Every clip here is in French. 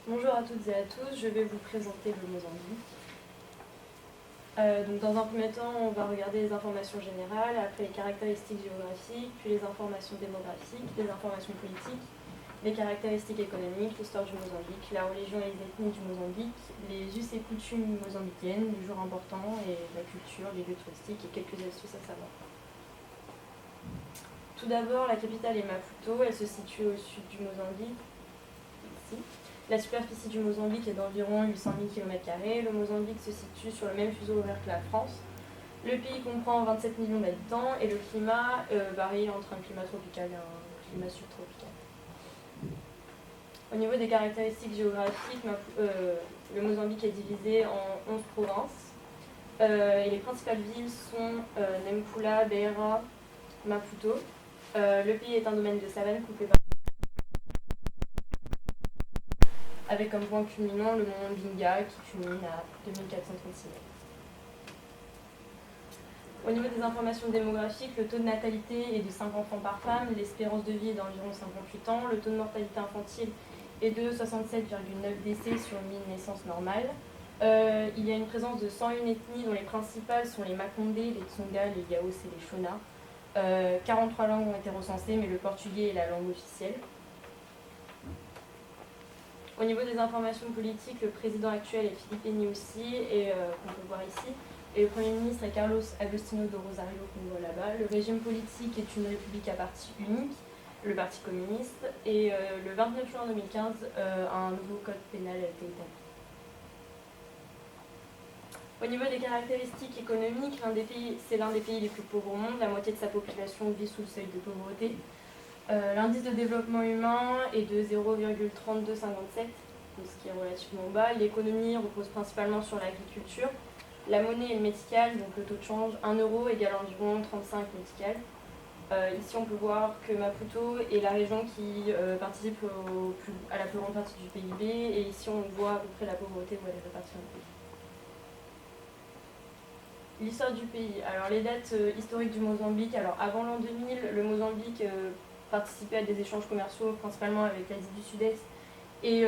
Bonjour à toutes et à tous, je vais vous présenter le Mozambique. Donc dans un premier temps, on va regarder les informations générales, après les caractéristiques géographiques, puis les informations démographiques, les informations politiques, les caractéristiques économiques, l'histoire du Mozambique, la religion et les ethnies du Mozambique, les us et coutumes mozambicaines, les jours importants et la culture, les lieux touristiques et quelques astuces à savoir. Tout d'abord, la capitale est Maputo, elle se situe au sud du Mozambique, ici. La superficie du Mozambique est d'environ 800 000 km². Le Mozambique se situe sur le même fuseau horaire que la France. Le pays comprend 27 millions d'habitants et le climat varie entre un climat tropical et un climat subtropical. Au niveau des caractéristiques géographiques, le Mozambique est divisé en 11 provinces. Et les principales villes sont Nampula, Beira, Maputo. Le pays est un domaine de savane coupé par avec comme point culminant le mont Mbinga qui culmine à 2436 mètres. Au niveau des informations démographiques, le taux de natalité est de 5 enfants par femme, l'espérance de vie est d'environ 58 ans, le taux de mortalité infantile est de 67,9 décès sur 1000 naissances normales. Il y a une présence de 101 ethnies dont les principales sont les Makondé, les Tsonga, les Yaos et les Shona. 43 langues ont été recensées, mais le portugais est la langue officielle. Au niveau des informations politiques, le président actuel est Filipe Nyusi, et qu'on peut voir ici, et le Premier ministre est Carlos Agostinho do Rosario, qu'on voit là-bas. Le régime politique est une république à parti unique, le Parti communiste, et le 29 juin 2015, un nouveau code pénal a été établi. Au niveau des caractéristiques économiques, c'est l'un des pays les plus pauvres au monde, la moitié de sa population vit sous le seuil de pauvreté. L'indice de développement humain est de 0,3257, ce qui est relativement bas. L'économie repose principalement sur l'agriculture. La monnaie est le métical, donc le taux de change 1 euro égale environ 35 méticales. Ici, on peut voir que Maputo est la région qui participe à la plus grande partie du PIB, et ici, on voit à peu près la pauvreté où elle est répartie dans le pays. L'histoire du pays. Alors, les dates historiques du Mozambique. Alors, avant l'an 2000, le Mozambique participait à des échanges commerciaux, principalement avec l'Asie du Sud-Est et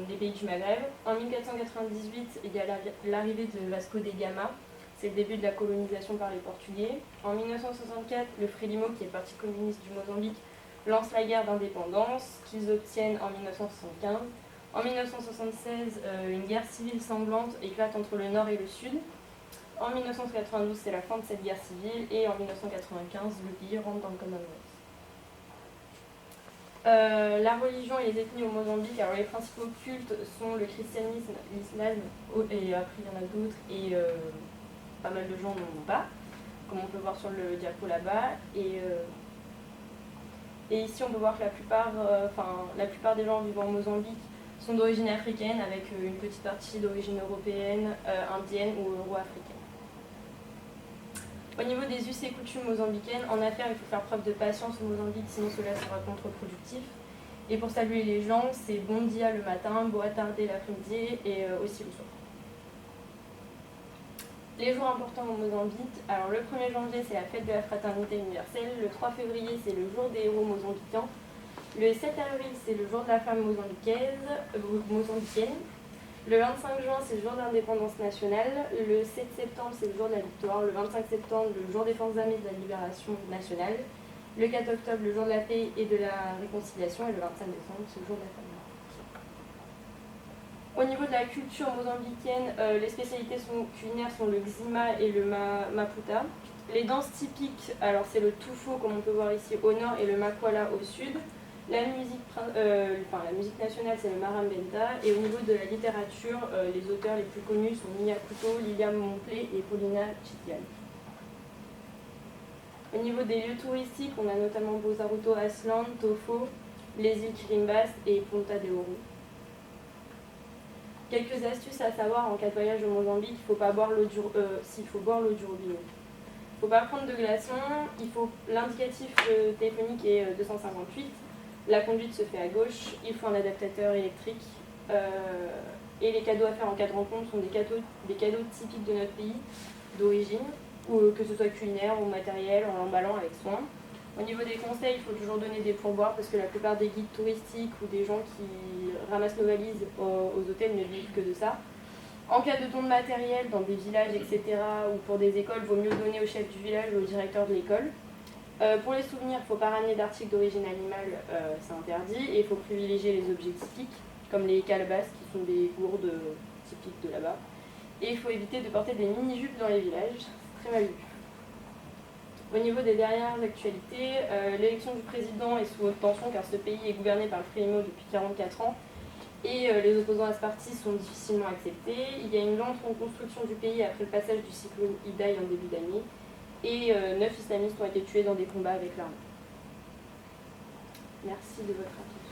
les pays du Maghreb. En 1498, il y a l'arrivée de Vasco de Gama. C'est le début de la colonisation par les Portugais. En 1964, le Frelimo, qui est le parti communiste du Mozambique, lance la guerre d'indépendance qu'ils obtiennent en 1975. En 1976, une guerre civile sanglante éclate entre le nord et le sud. En 1992, c'est la fin de cette guerre civile, et en 1995, le pays rentre dans le Commonwealth. La religion et les ethnies au Mozambique, alors les principaux cultes sont le christianisme, l'islam, et après il y en a d'autres, et pas mal de gens n'en ont pas, comme on peut voir sur le diapo là-bas. Et ici on peut voir que la plupart des gens vivant au Mozambique sont d'origine africaine, avec une petite partie d'origine européenne, indienne ou euro-africaine. Au niveau des us et coutumes mozambicaines, en affaires, il faut faire preuve de patience au Mozambique, sinon cela sera contre-productif. Et pour saluer les gens, c'est bon dia le matin, boa tarde l'après-midi et aussi le soir. Les jours importants au Mozambique, alors le 1er janvier, c'est la fête de la fraternité universelle. Le 3 février, c'est le jour des héros mozambicains. Le 7 avril, c'est le jour de la femme mozambicaine. Le 25 juin, c'est le jour de l'indépendance nationale. Le 7 septembre, c'est le jour de la victoire. Le 25 septembre, le jour des forces armées de la libération nationale. Le 4 octobre, le jour de la paix et de la réconciliation. Et le 25 décembre, c'est le jour de la famille. Au niveau de la culture mozambicaine, les spécialités culinaires sont le xima et le maputa. Les danses typiques, alors c'est le tufo, comme on peut voir ici au nord, et le makwala au sud. La musique nationale, c'est le marambenta. Et au niveau de la littérature, les auteurs les plus connus sont Mia Couto, Lilian Monplé et Paulina Chitian. Au niveau des lieux touristiques, on a notamment Bozaruto Aslan, Tofo, les îles Quirimbas et Ponta de Ouro. Quelques astuces à savoir en cas de voyage au Mozambique, il faut boire l'eau du robinet. Il ne faut pas prendre de glaçons, l'indicatif téléphonique est 258. La conduite se fait à gauche, il faut un adaptateur électrique. Et les cadeaux à faire en cas de rencontre sont des cadeaux typiques de notre pays d'origine, ou que ce soit culinaire ou matériel, en l'emballant avec soin. Au niveau des conseils, il faut toujours donner des pourboires parce que la plupart des guides touristiques ou des gens qui ramassent nos valises aux hôtels ne vivent que de ça. En cas de don de matériel dans des villages, etc., ou pour des écoles, il vaut mieux donner au chef du village ou au directeur de l'école. Pour les souvenirs, il ne faut pas ramener d'articles d'origine animale, c'est interdit. Et il faut privilégier les objets typiques, comme les calebasses, qui sont des gourdes typiques de là-bas. Et il faut éviter de porter des mini-jupes dans les villages, c'est très mal vu. Au niveau des dernières actualités, l'élection du président est sous haute tension car ce pays est gouverné par le Frélimo depuis 44 ans et les opposants à ce parti sont difficilement acceptés. Il y a une lente reconstruction du pays après le passage du cyclone Idai en début d'année et 9 islamistes ont été tués dans des combats avec l'armée. Merci de votre attention.